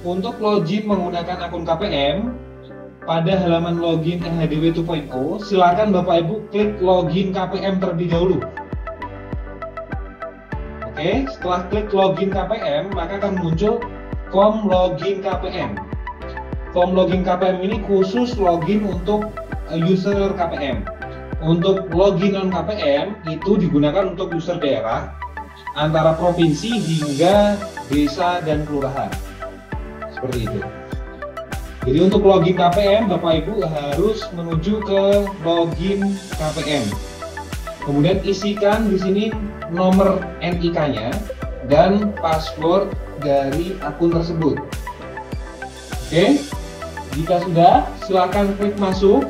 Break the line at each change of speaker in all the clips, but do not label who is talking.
Untuk login menggunakan akun KPM, pada halaman login NHDW 2.0, silakan Bapak Ibu klik login KPM terlebih dahulu. Oke, setelah klik login KPM, maka akan muncul form login KPM. Form login KPM ini khusus login untuk user KPM. Untuk login non KPM itu digunakan untuk user daerah antara provinsi hingga desa dan kelurahan. Seperti itu. Jadi untuk login KPM, Bapak Ibu harus menuju ke login KPM. Kemudian isikan di sini nomor NIK-nya dan password dari akun tersebut. Oke, jika sudah, silakan klik masuk.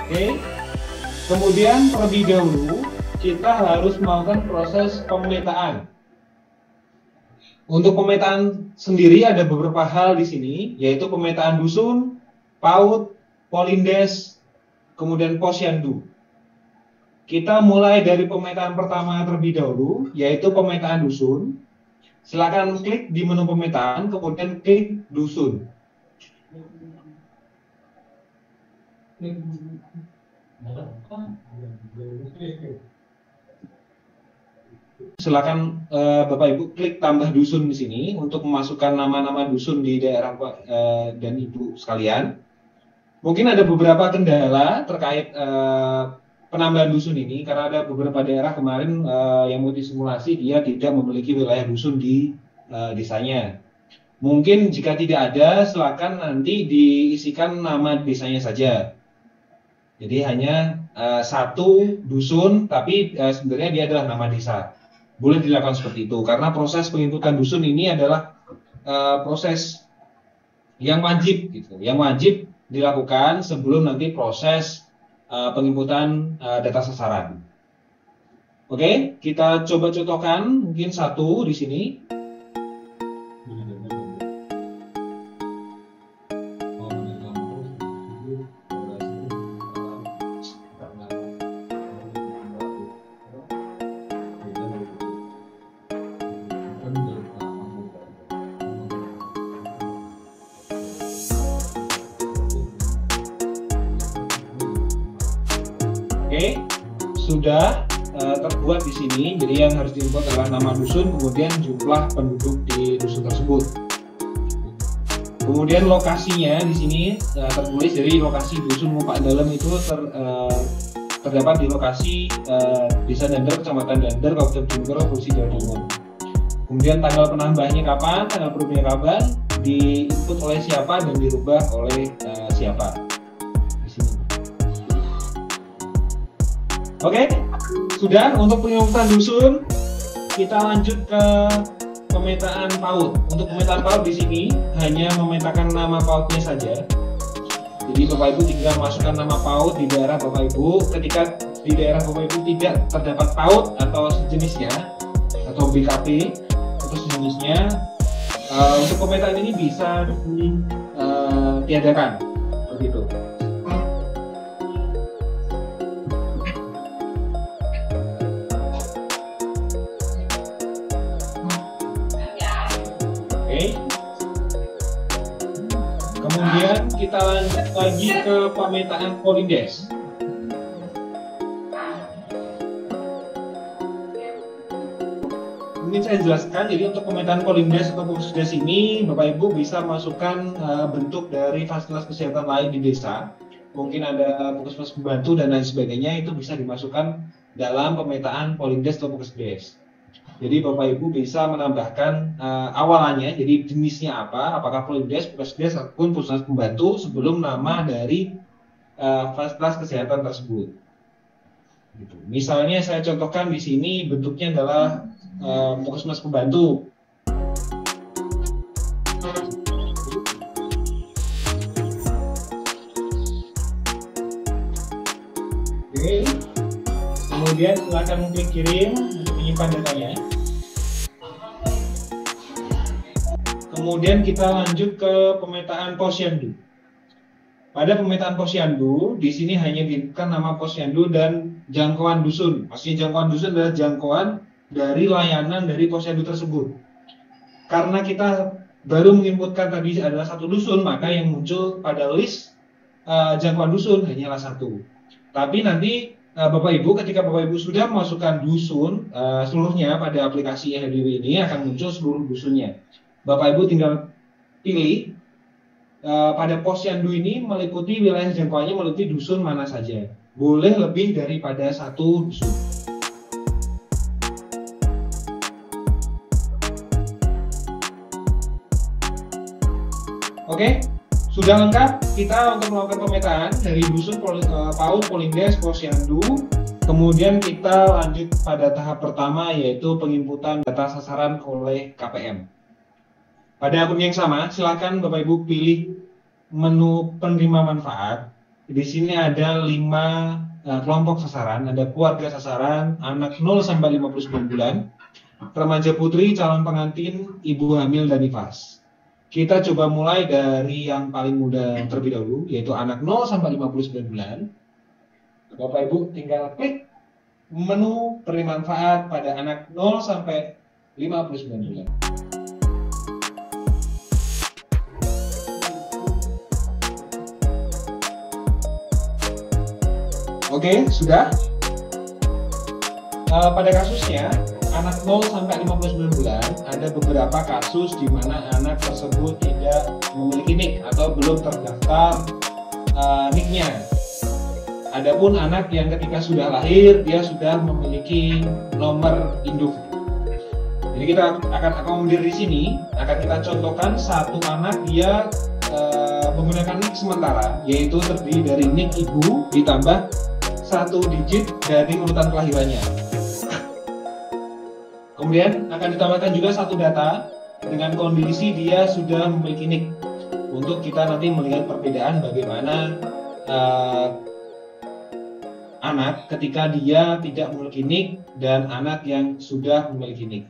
Oke, kemudian terlebih dahulu kita harus melakukan proses pemetaan. Untuk pemetaan sendiri ada beberapa hal di sini, yaitu pemetaan dusun, PAUD, Polindes, kemudian Posyandu. Kita mulai dari pemetaan pertama terlebih dahulu, yaitu pemetaan dusun. Silakan klik di menu pemetaan, kemudian klik dusun. Silakan Bapak Ibu klik tambah dusun di sini untuk memasukkan nama-nama dusun di daerah dan Ibu sekalian. Mungkin ada beberapa kendala terkait penambahan dusun ini karena ada beberapa daerah kemarin yang multi simulasi dia tidak memiliki wilayah dusun di desanya. Mungkin jika tidak ada, silakan nanti diisikan nama desanya saja. Jadi hanya satu dusun, tapi sebenarnya dia adalah nama desa. Boleh dilakukan seperti itu, karena proses penginputan dusun ini adalah proses yang wajib, gitu, yang wajib dilakukan sebelum nanti proses penginputan data sasaran. Oke, kita coba contohkan mungkin satu di sini. Oke, sudah terbuat di sini. Jadi yang harus diinput adalah nama dusun, kemudian jumlah penduduk di dusun tersebut. Kemudian lokasinya di sini tertulis, jadi lokasi dusun Mupak Dalem itu terdapat di lokasi Desa Dander, Kecamatan Dander, Kabupaten Jember, Provinsi Jawa Timur. Kemudian tanggal penambahnya kapan, tanggal berubahnya kapan, diinput oleh siapa dan dirubah oleh siapa. Oke, sudah. Untuk penginputan dusun, kita lanjut ke pemetaan PAUD. Untuk pemetaan PAUD di sini hanya memetakan nama PAUD-nya saja. Jadi Bapak Ibu tinggal masukkan nama PAUD di daerah Bapak Ibu. Ketika di daerah Bapak Ibu tidak terdapat PAUD atau sejenisnya atau BKP atau sejenisnya, untuk pemetaan ini bisa ditiadakan seperti itu. Kemudian kita lanjut lagi ke pemetaan Polindes. Mungkin saya jelaskan, jadi untuk pemetaan Polindes atau Puskesdes ini Bapak Ibu bisa masukkan bentuk dari fasilitas kesehatan lain di desa. Mungkin ada puskesmas pembantu dan lain sebagainya, itu bisa dimasukkan dalam pemetaan Polindes atau Puskesdes. Jadi Bapak Ibu bisa menambahkan awalannya, jadi jenisnya apa, apakah Polindes, Puskesdes ataupun puskesmas pembantu sebelum nama dari fasilitas kesehatan tersebut. Gitu. Misalnya saya contohkan di sini bentuknya adalah puskesmas pembantu. Oke. Kemudian silakan klik kirim untuk menyimpan datanya. Kemudian kita lanjut ke pemetaan Posyandu. Pada pemetaan Posyandu, di sini hanya diinputkan nama Posyandu dan jangkauan dusun. Maksudnya jangkauan dusun adalah jangkauan dari layanan dari posyandu tersebut. Karena kita baru menginputkan tadi adalah satu dusun, maka yang muncul pada list jangkauan dusun hanyalah satu. Tapi nanti Bapak Ibu, ketika Bapak Ibu sudah memasukkan dusun seluruhnya pada aplikasi eHDW ini akan muncul seluruh dusunnya. Bapak Ibu tinggal pilih pada posyandu ini meliputi wilayah jangkauannya meliputi dusun mana saja. Boleh lebih daripada satu dusun. Oke, sudah lengkap kita untuk melakukan pemetaan dari dusun, PAUD, Polindes, posyandu. Kemudian kita lanjut pada tahap pertama yaitu penginputan data sasaran oleh KPM. Pada akun yang sama, silakan Bapak Ibu pilih menu penerima manfaat. Di sini ada 5 kelompok sasaran, ada keluarga sasaran, anak 0 sampai 59 bulan, remaja putri, calon pengantin, ibu hamil dan nifas. Kita coba mulai dari yang paling muda terlebih dahulu, yaitu anak 0 sampai 59 bulan. Bapak Ibu tinggal klik menu penerima manfaat pada anak 0 sampai 59 bulan. Oke, sudah. Pada kasusnya anak 0 sampai 59 bulan ada beberapa kasus di mana anak tersebut tidak memiliki NIK atau belum terdaftar NIK-nya. Adapun anak yang ketika sudah lahir dia sudah memiliki nomor induk. Jadi kita akan akomodir di sini, akan kita contohkan satu anak dia menggunakan NIK sementara, yaitu terdiri dari NIK ibu ditambah 1 digit dari urutan kelahirannya. Kemudian akan ditambahkan juga satu data dengan kondisi dia sudah memiliki NIK untuk kita nanti melihat perbedaan bagaimana anak ketika dia tidak memiliki NIK dan anak yang sudah memiliki NIK.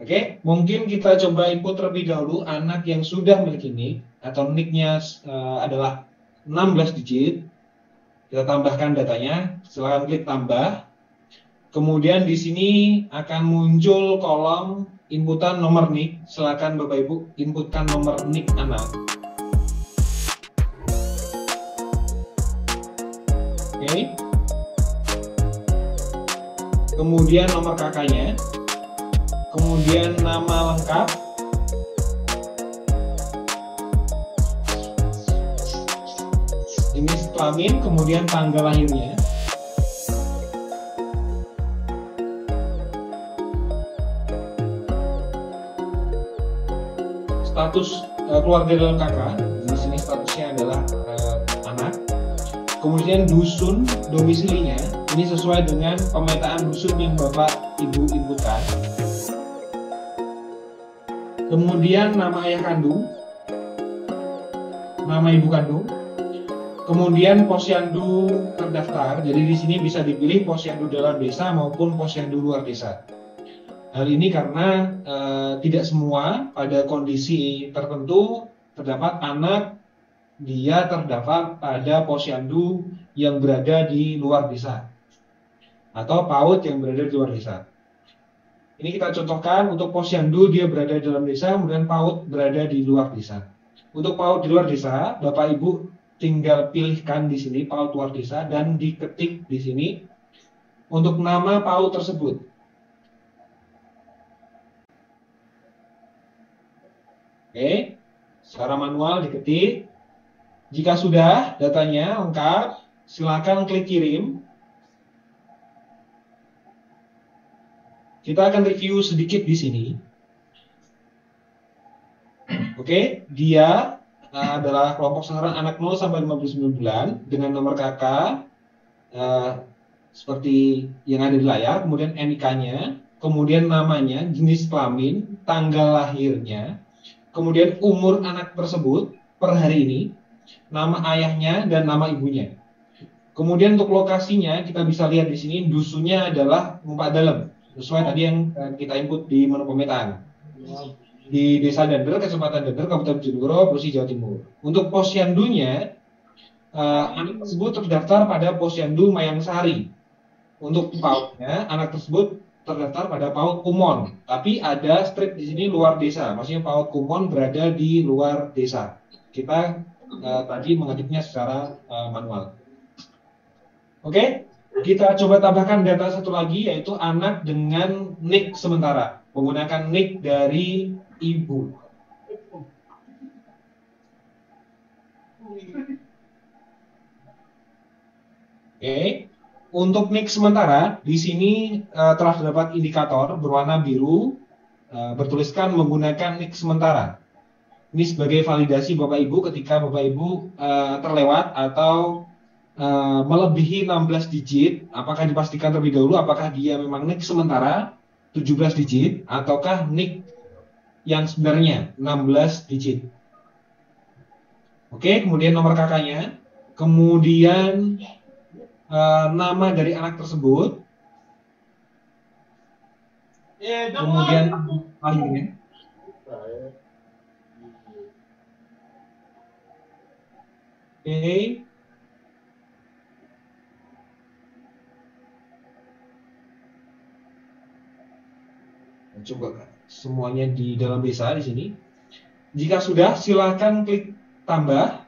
Oke, mungkin kita coba input terlebih dahulu anak yang sudah memiliki NIK atau NIK-nya adalah 16 digit. Kita tambahkan datanya, silakan klik tambah. Kemudian di sini akan muncul kolom inputan nomor NIK. Silakan Bapak Ibu inputkan nomor NIK anak. Oke. Kemudian nomor kakaknya. Kemudian nama lengkap. Jenis kelamin, kemudian tanggal lahirnya. Status keluarga dalam kakak, di sini statusnya adalah anak. Kemudian dusun domisilinya, ini sesuai dengan pemetaan dusun yang Bapak Ibu inputkan. Kemudian nama ayah kandung, nama ibu kandung. Kemudian posyandu terdaftar, jadi di sini bisa dipilih posyandu dalam desa maupun posyandu luar desa. Hal ini karena tidak semua pada kondisi tertentu terdapat anak dia terdaftar pada posyandu yang berada di luar desa atau PAUD yang berada di luar desa. Ini kita contohkan untuk posyandu dia berada di dalam desa, kemudian PAUD berada di luar desa. Untuk PAUD di luar desa, Bapak Ibu tinggal pilihkan di sini PAUD luar desa dan diketik di sini untuk nama PAUD tersebut. Oke, secara manual diketik. Jika sudah datanya lengkap, silakan klik kirim. Kita akan review sedikit di sini. Oke, dia adalah kelompok sasaran anak 0 sampai 59 bulan dengan nomor KK seperti yang ada di layar, kemudian NIK-nya, kemudian namanya, jenis kelamin, tanggal lahirnya, kemudian umur anak tersebut per hari ini, nama ayahnya dan nama ibunya. Kemudian untuk lokasinya kita bisa lihat di sini dusunnya adalah Ngumpak Dalem, sesuai tadi yang kita input di menu pemetaan. Di Desa Dander, Kecamatan Dander, Kabupaten Bojonegoro, Provinsi Jawa Timur. Untuk posyandunya, anak tersebut terdaftar pada posyandu Mayang Sari. Untuk PAUD-nya, anak tersebut terdaftar pada PAUD Kumon, tapi ada strip di sini luar desa, maksudnya PAUD Kumon berada di luar desa. Kita tadi mengetiknya secara manual. Oke, kita coba tambahkan data satu lagi, yaitu anak dengan NIK sementara, menggunakan NIK dari ibu. Oke. Untuk NIK sementara, di sini telah terdapat indikator berwarna biru bertuliskan menggunakan NIK sementara. Ini sebagai validasi Bapak Ibu ketika Bapak Ibu terlewat atau melebihi 16 digit, apakah dipastikan terlebih dahulu apakah dia memang NIK sementara 17 digit ataukah NIK yang sebenarnya 16 digit. Oke, kemudian nomor kakaknya, kemudian nama dari anak tersebut, kemudian lahirnya. Oke. Coba semuanya di dalam desa di sini. Jika sudah, silakan klik tambah.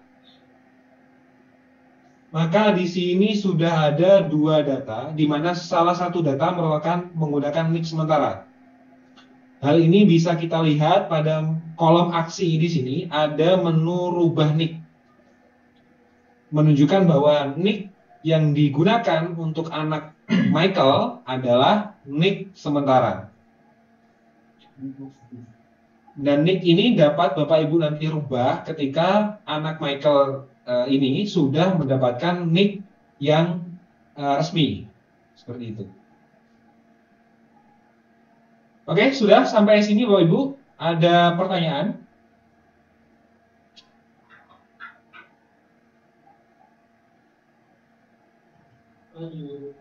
Maka di sini sudah ada dua data, di mana salah satu data merupakan menggunakan NIK sementara. Hal ini bisa kita lihat pada kolom aksi di sini ada menu rubah NIK, menunjukkan bahwa NIK yang digunakan untuk anak Michael adalah NIK sementara. Dan NIK ini dapat Bapak Ibu nanti rubah ketika anak Michael ini sudah mendapatkan NIK yang resmi. Seperti itu. Oke, sudah sampai sini Bapak Ibu. Ada pertanyaan?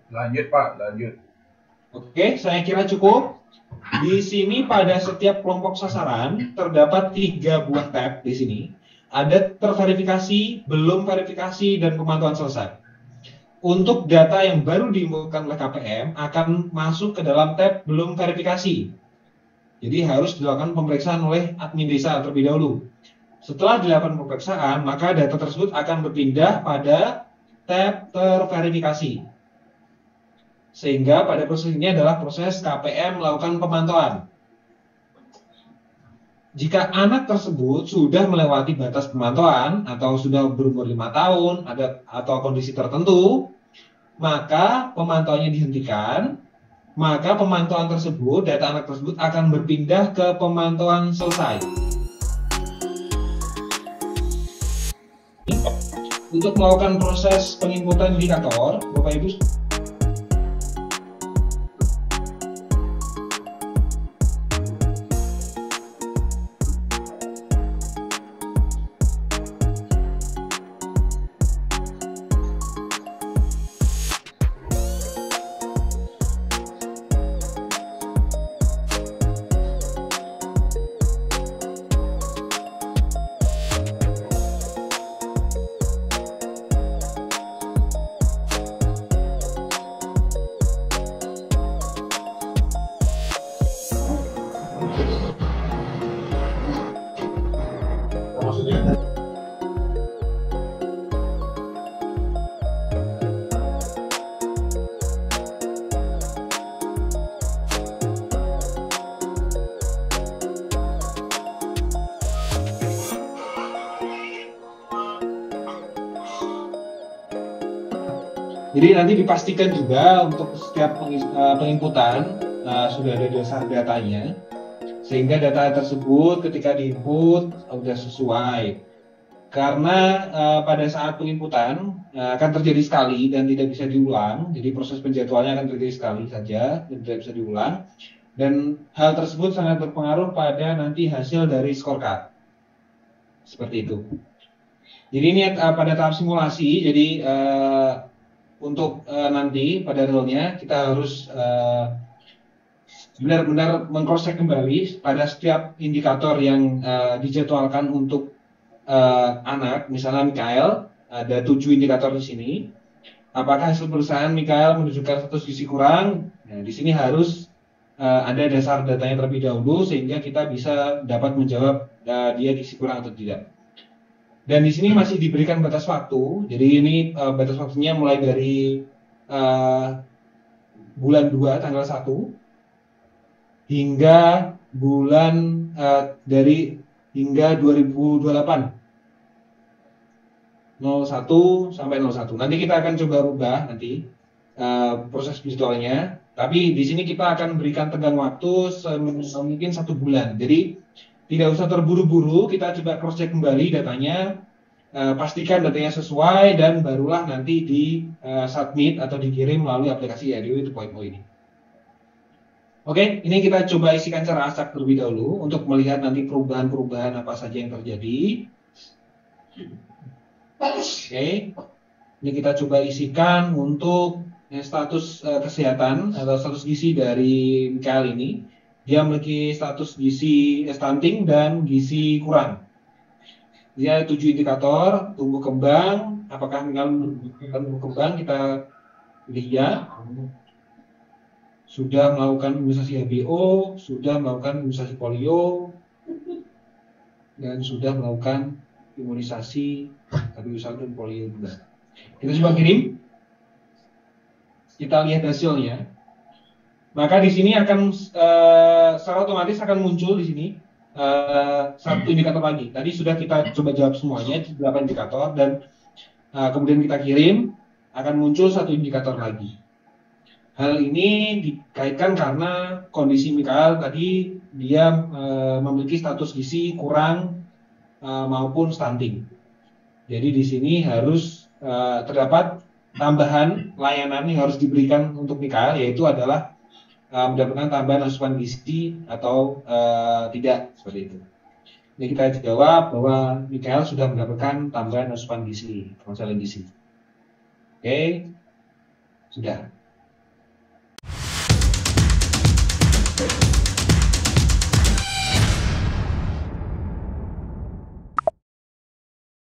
Lanjut Pak, lanjut.
Oke, saya kira cukup. Di sini pada setiap kelompok sasaran terdapat 3 buah tab di sini. Ada terverifikasi, belum verifikasi, dan pemantauan selesai. Untuk data yang baru diinputkan oleh KPM akan masuk ke dalam tab belum verifikasi. Jadi harus dilakukan pemeriksaan oleh admin desa terlebih dahulu. Setelah dilakukan pemeriksaan, maka data tersebut akan berpindah pada tab terverifikasi. Sehingga pada proses ini adalah proses KPM melakukan pemantauan. Jika anak tersebut sudah melewati batas pemantauan atau sudah berumur 5 tahun atau kondisi tertentu, maka pemantauannya dihentikan, maka pemantauan tersebut, data anak tersebut akan berpindah ke pemantauan selesai. Untuk melakukan proses penginputan indikator, Bapak Ibu jadi nanti dipastikan juga untuk setiap penginputan sudah ada dasar datanya, sehingga data tersebut ketika diinput sudah sesuai. Karena pada saat penginputan akan terjadi sekali dan tidak bisa diulang, jadi proses penjadwalannya akan terjadi sekali saja dan tidak bisa diulang. Dan hal tersebut sangat berpengaruh pada nanti hasil dari scorecard. Seperti itu. Jadi ini pada tahap simulasi, jadi untuk nanti pada realnya kita harus benar-benar meng-cross check kembali pada setiap indikator yang dijadwalkan untuk anak, misalnya Mikael, ada 7 indikator di sini. apakah hasil pemeriksaan Mikael menunjukkan status gizi kurang? Nah, di sini harus ada dasar datanya terlebih dahulu sehingga kita bisa dapat menjawab dia gizi kurang atau tidak. Dan di sini masih diberikan batas waktu. Jadi ini batas waktunya mulai dari bulan 2 tanggal 1 hingga bulan hingga 2028. 01 sampai 01. Nanti kita akan coba rubah nanti proses visualnya. Tapi di sini kita akan berikan tenggang waktu mungkin 1 bulan. Jadi tidak usah terburu-buru. Kita coba cross check kembali datanya, pastikan datanya sesuai dan barulah nanti di submit atau dikirim melalui aplikasi RDW 2.0 ini. Oke, ini kita coba isikan secara acak terlebih dahulu untuk melihat nanti perubahan-perubahan apa saja yang terjadi. Oke, ini kita coba isikan untuk status kesehatan atau status gizi dari Mikael ini. Dia memiliki status gizi stunting dan gizi kurang. Dia ada 7 indikator, tumbuh kembang. Apakah Mikael tumbuh kembang? Kita pilih ya. Sudah melakukan imunisasi HBO, sudah melakukan imunisasi polio, dan sudah melakukan imunisasi HPV1 dan polio juga. Kita coba kirim. Kita lihat hasilnya. Maka di sini akan secara otomatis akan muncul di sini satu indikator lagi. Tadi sudah kita coba jawab semuanya 8 indikator dan kemudian kita kirim, akan muncul satu indikator lagi. Hal ini dikaitkan karena kondisi Mikael tadi dia memiliki status gizi kurang maupun stunting. Jadi di sini harus terdapat tambahan layanan yang harus diberikan untuk Mikael, yaitu adalah mendapatkan tambahan asupan gizi atau tidak, seperti itu. Ini kita jawab bahwa Mikael sudah mendapatkan tambahan asupan gizi, konseling gizi. Oke, sudah.